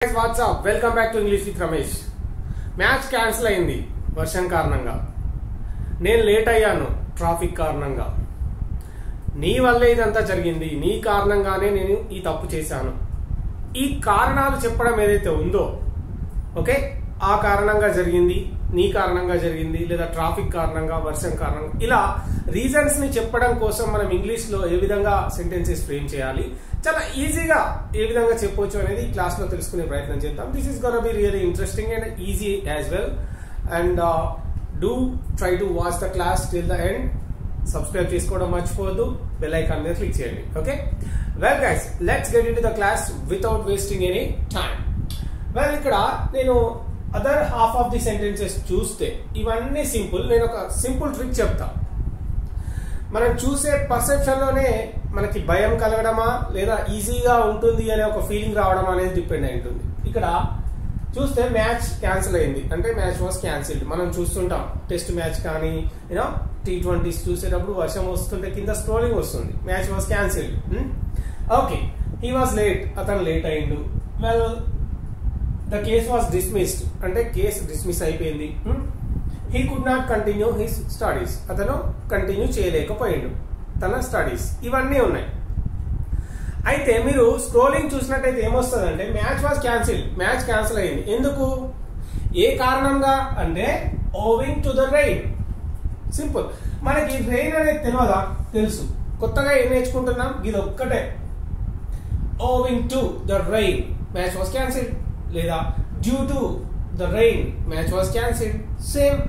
Guys, what's up? Welcome back to English with Ramesh. Match cancel అయింది వర్షం కారణంగా. నేను లేట్ అయ్యాను ట్రాఫిక్ కారణంగా. నీ వల్లే ఇదంతా జరిగింది, నీ కారణంగానే నేను ఈ తప్పు చేశాను. ఈ కారణాలు చెప్పడం ఏదైతే ఉందో, ఓకే, ఆ కారణంగా జరిగింది, నీ కారణంగా జరిగింది, లేదా ట్రాఫిక్ కారణంగా, వర్షం కారణంగా, ఇలా రీజన్స్ ని చెప్పడం కోసం మనం ఇంగ్లీష్ లో ఏ విధంగా సెంటెన్సెస్ ఫ్రేమ్ చేయాలి, చాలా ఈజీగా ఏ విధంగా చెప్పొచ్చు అనేది ఈ క్లాస్ లో తెలుసుకునే ప్రయత్నం చేద్దాం. This is gonna be really interesting and easy as well. And do try to watch the class till the end. Subscribe చేసుకోవడం మర్చిపోవద్దు, బెల్ ఐకాన్ మీద క్లిక్ చేయండి. Okay, well guys, let's get into the class without wasting any time. Well, ఇక్కడ నేను other half of the sentences చూస్తే ఇవన్నీ simple. నేను ఒక సింపుల్ ట్రిక్ చెప్తా. మనం చూసే పర్సెప్షన్ లోనే మనకి భయం కలగడమా లేదా ఈజీగా ఉంటుంది అనే ఒక ఫీలింగ్ రావడం అనేది డిపెండ్ అయి ఉంటుంది. ఇక్కడ చూస్తే మ్యాచ్ క్యాన్సిల్ అయింది అంటే మ్యాచ్ వాస్ క్యాన్సిల్డ్. మనం చూస్తుంటాం టెస్ట్ మ్యాచ్ కానీ యూనో T20s చూసేటప్పుడు వర్షం వస్తుంటే కింద స్క్రోలింగ్ వస్తుంది, match was cancelled. Okay, he was late, అతను లేట్ అయిండు. Well, the case was dismissed అంటే కేసు డిస్మిస్ అయిపోయింది. He could not continue his studies, అతను కంటిన్యూ చేయలేకపోయిండు తన స్టడీస్. ఇవన్నీ ఉన్నాయి. అయితే మీరు స్క్రోలింగ్ చూసినట్టయితే ఏమొస్తుందంటే match was cancel, match cancel అయింది. ఎందుకు, ఏ కారణంగా అంటే owing to the rain. Simple. మనకి రెయిన్ అనేది తెలియదా? తెలుసు. కొత్తగా ఏం నేర్చుకుంటున్నాం, ఇది ఒక్కటే. Owing to the rain match was cancel, లేదా due to the rain match was cancel. Same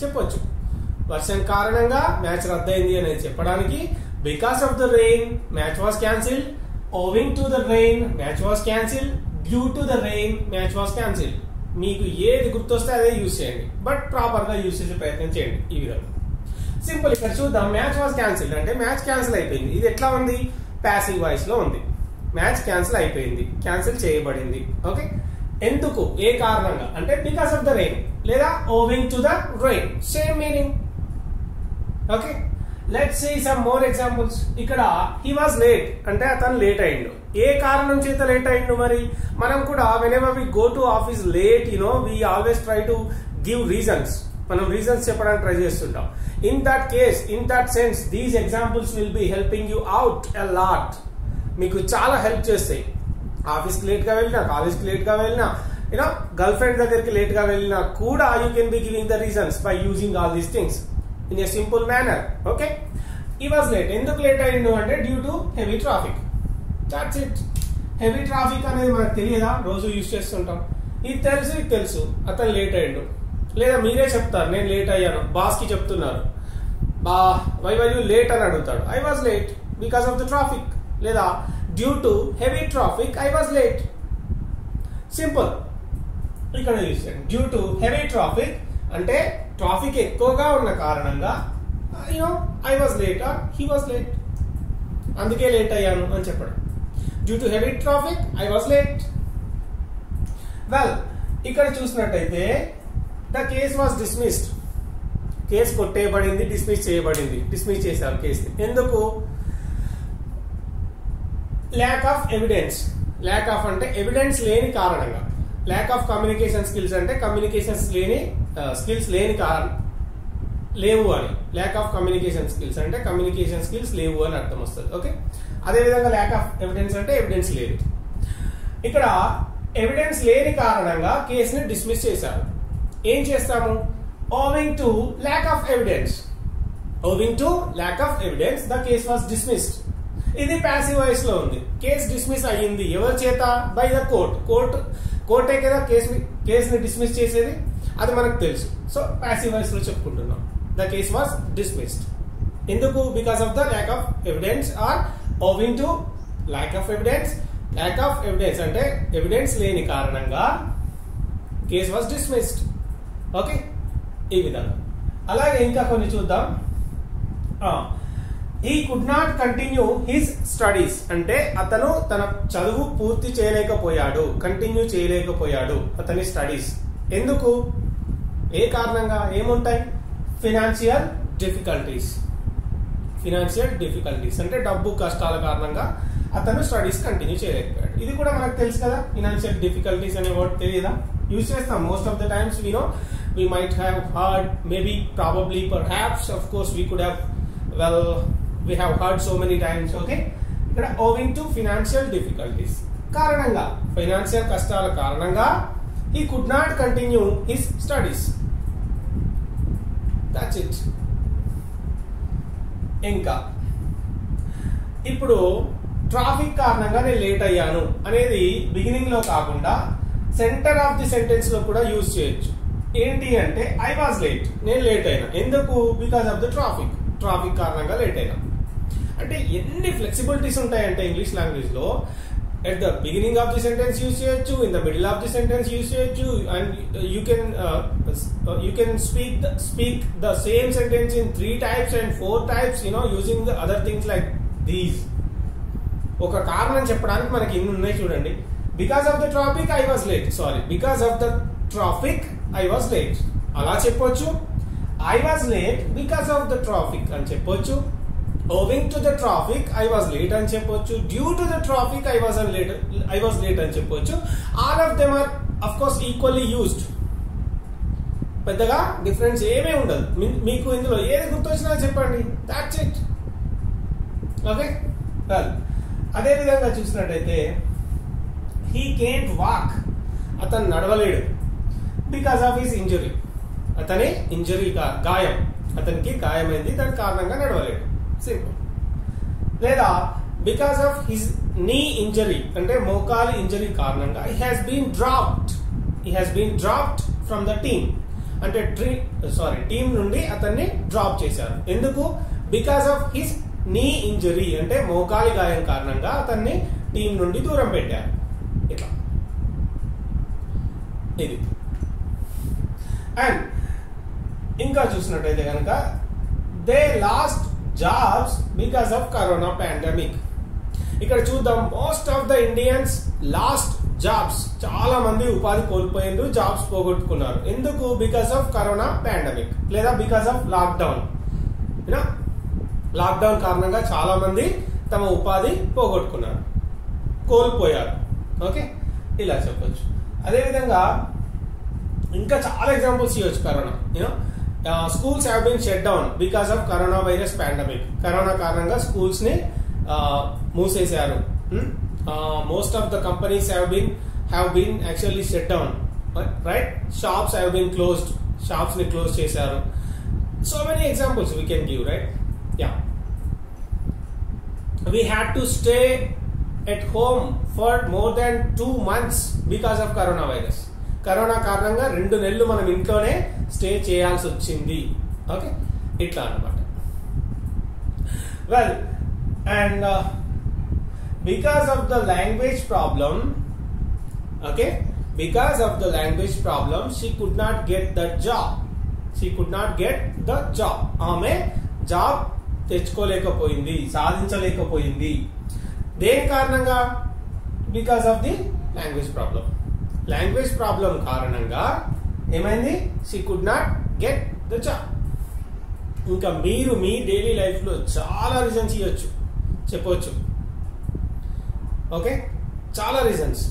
చెప్పొచ్చు. వర్షం కారణంగా మ్యాచ్ రద్దయింది అనేది చెప్పడానికి because of the rain match was cancel, owing to the rain match was cancel, due to the rain match was cancel. మీకు ఏది గుర్తొస్తే అదే యూజ్ చేయండి, బట్ ప్రాపర్ గా యూజ్ చేసే ప్రయత్నం చేయండి. ఈ విధంగా సింపుల్. ఇక్కడ చూద్దాం, మ్యాచ్ వాస్ క్యాన్సిల్ అంటే మ్యాచ్ క్యాన్సిల్ అయిపోయింది. ఇది ఎట్లా ఉంది? ప్యాసివ్ వాయిస్ లో ఉంది. మ్యాచ్ క్యాన్సిల్ అయిపోయింది, క్యాన్సిల్ చేయబడింది. ఓకే, ఎందుకు, ఏ కారణంగా అంటే బికాస్ ఆఫ్ ద రెయిన్ లేదా owing to the rain, same meaning. Okay, let's see some more examples. ఇక్కడ హీ వాజ్ లేట్ అంటే అతను లేట్ అయిండు. ఏ కారణం చేత లేట్ అయిండు? మరి మనం కూడా whenever we go to office late, we always try to give reasons. మనం రీజన్స్ చెప్పడానికి ట్రై చేస్తుంటాం. In that case, in that sense, these examples will be helping you out a lot. మీకు చాలా హెల్ప్ చేస్తాయి. ఆఫీస్కి లేట్ గా వెళ్ళినా, కాలేజ్కి లేట్ గా వెళ్ళినా, గర్ల్ ఫ్రెండ్ దగ్గరికి లేట్ గా వెళ్ళినా కూడా you can be giving the reasons by using all these things in a simple manner. Okay, he was late. ఎందుకు లేట్ అయిండు అంటే due to heavy traffic. That's it. Heavy traffic అనేది మనకు తెలియదా? రోజు యూజ్ చేస్తుంటాం. ఇది తెలుసు, ఇది తెలుసు, అతను లేట్ అయిండు. లేదా మీరే చెప్తారు నేను లేట్ అయ్యాను, బాస్ కి చెప్తున్నారు, వై వర్ యూ లేట్ అని అడుగుతాడు. I was late because of the traffic, లేదా due to heavy traffic I was late. Simple. ఇక్కడ డ్యూ టు హెవీ ట్రాఫిక్ అంటే ట్రాఫిక్ ఎక్కువగా ఉన్న కారణంగా I was late or he was late, అందుకే late అయ్యాను అని చెప్పడం. Due to heavy traffic I was late. Well, ఇక్కడ చూసినట్టయితే the case was dismissed. Case కొట్టేయబడింది, డిస్మిస్ చేయబడింది. డిస్మిస్ చేశారు కేసుని. ఎందుకు? Lack of evidence. Lack of అంటే ఎవిడెన్స్ లేని కారణంగా. ల్యాక్ ఆఫ్ కమ్యూనికేషన్ స్కిల్స్ అంటే కమ్యూనికేషన్స్ లేని స్కిల్స్ లేవు అని. ల్యాక్ ఆఫ్ కమ్యూనికేషన్ స్కిల్స్ అంటే కమ్యూనికేషన్ స్కిల్స్ లేవు అని అర్థం వస్తుంది. ఓకే, అదేవిధంగా ల్యాక్ ఆఫ్ ఎవిడెన్స్ అంటే ఎవిడెన్స్ లేదు. ఇక్కడ ఎవిడెన్స్ లేని కారణంగా కేసుని డిస్మిస్ చేశారు. ఏం చేస్తాము? Owing to lack of evidence. Owing to lack of evidence the case was dismissed. ఇది ప్యాసివ్ వాయిస్ లో ఉంది. కేసు డిస్మిస్ అయ్యింది. ఎవరి చేత? By the court. కోర్టే కదా కేసుని డిస్మిస్ చేసేది, అది మనకు తెలుసు. సో ప్యాసివ్ వాయిస్ లో చెప్పుకుంటున్నాం. The case was dismissed. ఎందుకు? Because of the lack of evidence or owing to lack of evidence. Lack of evidence అంటే ఎవిడెన్స్ లేని కారణంగా కేస్ వాస్ డిస్మిస్డ్. ఓకే, ఈ విధంగా. అలాగే ఇంకా కొన్ని చూద్దాం. He could not continue his studies అంటే అతను తన చదువు పూర్తి చేయలేకపోయాడు, కంటిన్యూ చేయలేకపోయాడు అతని స్టడీస్. ఎందుకు? ఏ కారణంగా? ఏముంటాయి? Financial difficulties. ఫినాన్షియల్ డిఫికల్టీస్ అంటే డబ్బు కష్టాల కారణంగా అతను స్టడీస్ కంటిన్యూ చేయలేకపోయాడు. ఇది కూడా మనకు తెలుసు కదా, ఫైనాన్షియల్ డిఫికల్టీస్ అనే వర్డ్ తెలియదా? యూజ్ చేస్తాం most of the times. We might have heard, maybe, probably, perhaps, of course we could have, well, we have heard so many times. Okay, ఇక్కడ owing to financial difficulties కారణంగా, financial కష్టాల కారణంగా he could not continue his studies. That's it. ఇంకా ఇప్పుడు traffic కారణంగా నేను late అయ్యాను అనేది బిగినింగ్ లో కాకుండా సెంటర్ ఆఫ్ ది సెంటెన్స్ లో కూడా యూజ్ చేయొచ్చు. ఏంటి అంటే ఐ వాజ్ లేట్, నేను లేట్ అయినా. ఎందుకు? Because of the traffic, traffic కారణంగా లేట్ అయినా. అంటే ఎన్ని ఫ్లెక్సిబిలిటీస్ ఉంటాయంటే ఇంగ్లీష్ లాంగ్వేజ్ లో, at the beginning of the sentence use cheyochu, in the middle of the sentence use cheyochu, and you can speak the same sentence in 3 types and 4 types, using the other things like these. ఒక కారణం చెప్పడానికి మనకి ఇన్ని ఉన్నాయి చూడండి. Because of the traffic I was late, sorry, because of the traffic I was late అలా చెప్పొచ్చు. I was late because of the traffic అని చెప్పొచ్చు. owing to the traffic I was late అని చెప్పొచ్చు. due to the traffic I was late అని చెప్పొచ్చు. all of them are of course equally used. పెద్దగా difference ఏమీ ఉండదు. మీకు ఇందులో ఏది గుర్తొచ్చినా చెప్పండి, that's it. ఓకే, అదే విధంగా చూసినట్టయితే he can't walk, అతను నడవలేడు. బికాస్ ఆఫ్ హిస్ ఇంజరీ, అతని ఇంజరీ, గాయం, అతనికి గాయమైంది, దాని కారణంగా నడవలేడు. సింపుల్. లేదా బికాస్ ఆఫ్ హిస్ నీ ఇంజరీ, అంటే మోకాలి ఇంజరీ కారణంగా he has been dropped from the team, అంటే టీం నుండి అతన్ని డ్రాప్ చేశారు. ఎందుకు? బికాస్ ఆఫ్ హిస్ నీ ఇంజరీ, అంటే మోకాలి గాయం కారణంగా అతన్ని టీం నుండి దూరం పెట్టారు. ఇట్లా ఇది. అండ్ ఇంకా చూసినట్టయితే కనుక they last jobs because of corona pandemic. ఇక్కడ చూద్దాం, most of the Indians last jobs, చాలా మంది ఉపాధి కోల్పోయిండ్రు, జాబ్స్ పోగొట్టుకున్నారు. ఎందుకు? బికాస్ ఆఫ్ కరోనా పాండమిక్, లేదా బికాస్ ఆఫ్ లాక్డౌన్. లాక్డౌన్ కారణంగా చాలా మంది తమ ఉపాధి పోగొట్టుకున్నారు, కోల్పోయారు. ఓకే, ఇలా చెప్పొచ్చు. అదేవిధంగా ఇంకా చాలా ఎగ్జాంపుల్స్ ఇవ్వచ్చు. Corona, schools have been shut down because of coronavirus pandemic. Corona కారణంగా స్కూల్స్ ని మూసేశారు. most of the companies have been actually shut down, right? shops have been closed, shops ni close చేశారు. so many examples we can give, right? yeah, we had to stay at home for more than 2 months because of coronavirus. Corona కారణంగా 2 నెలలు మనం ఇంట్లోనే stay చేయాల్సి వచ్చింది. Okay, ఇట్లా అన్నమాట. Well, and because of the language problem, okay, because of the language problem she could not get the job. ఆమె job తెచ్చుకోలేకపోయింది, సాధించలేకపోయింది. దేని కారణంగా? Because of the language problem. Language problem కారణంగా ఏమైంది? She could not get the job. ఇంకా మీరు మీ daily life లో చాలా reasons ఇవ్వచ్చు, చెప్పవచ్చు. ఓకే, చాలా reasons.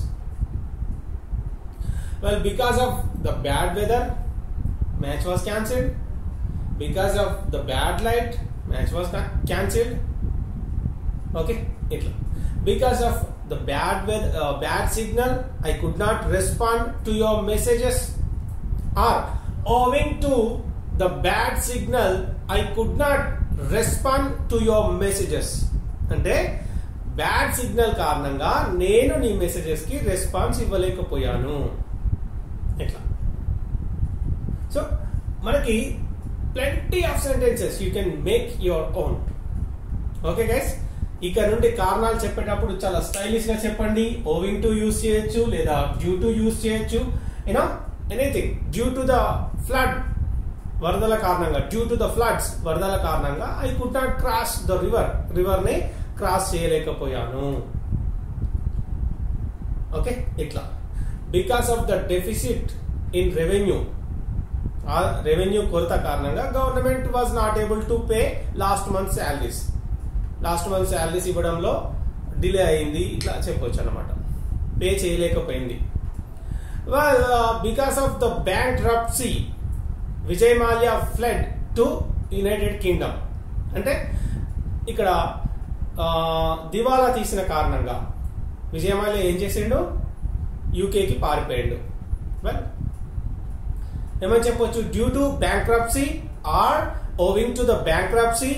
Well, because of the bad weather match was cancelled. Because of the bad light match was cancelled. Okay, ఇట్లా. Because of the bad signal I could not respond to your messages, or owing to the bad signal I could not respond to your messages. అంటే bad signal కారణంగా నేను నీ messages కి response ఇవ్వలేకపోయాను. ఎట్లా? So మనకి plenty of sentences you can make your own. Okay guys, ఇక నుండి కారణాలు చెప్పేటప్పుడు చాలా స్టైలిష్ గా చెప్పండి. ఓవింగ్ టు యూజ్ చేయొచ్చు, లేదా డ్యూ టు యూజ్ చేయొచ్చు. Anything. Due to the flood, వరదల కారణంగా, డ్యూ టు ద ఫ్లడ్స్, వరదల కారణంగా I could not cross the river ని క్రాస్ చేయలేకపోయాను. ఓకే, ఇట్లా. Because of the deficit in revenue కొరత కారణంగా government was not able to pay last month salaries ఇవ్వడంలో డిలే అయింది. ఇట్లా చెప్పొచ్చు అన్నమాట. పే చేయలేకపోయింది. Because of the bankruptcy Vijay Mallya fled to United Kingdom. అంటే ఇక్కడ దివాలా తీసిన కారణంగా విజయ్ మాల్యా ఏం చేసిండు, యూకేకి పారిపోయాడు. వెల్ ఏమని చెప్పొచ్చు, due to bankruptcy or owing to the bankruptcy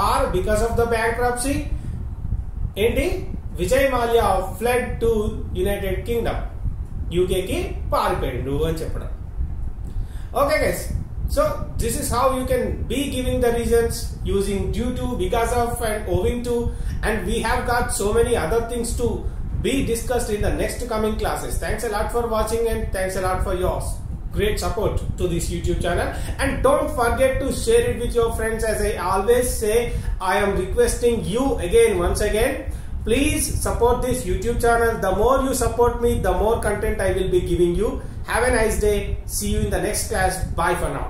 or because of the bankruptcy ఏంటి, Vijay Mallya fled to United Kingdom, యూకేకి పారిపోయాడు అని చెప్పడం. Okay guys, so this is how you can be giving the reasons using due to, because of and owing to, and we have got so many other things to be discussed in the next coming classes. Thanks a lot for watching and thanks a lot for your great support to this YouTube channel, and don't forget to share it with your friends. As I always say, I am requesting you again, once again, please support this YouTube channel. The more you support me, the more content I will be giving you. Have a nice day. See you in the next class. Bye for now.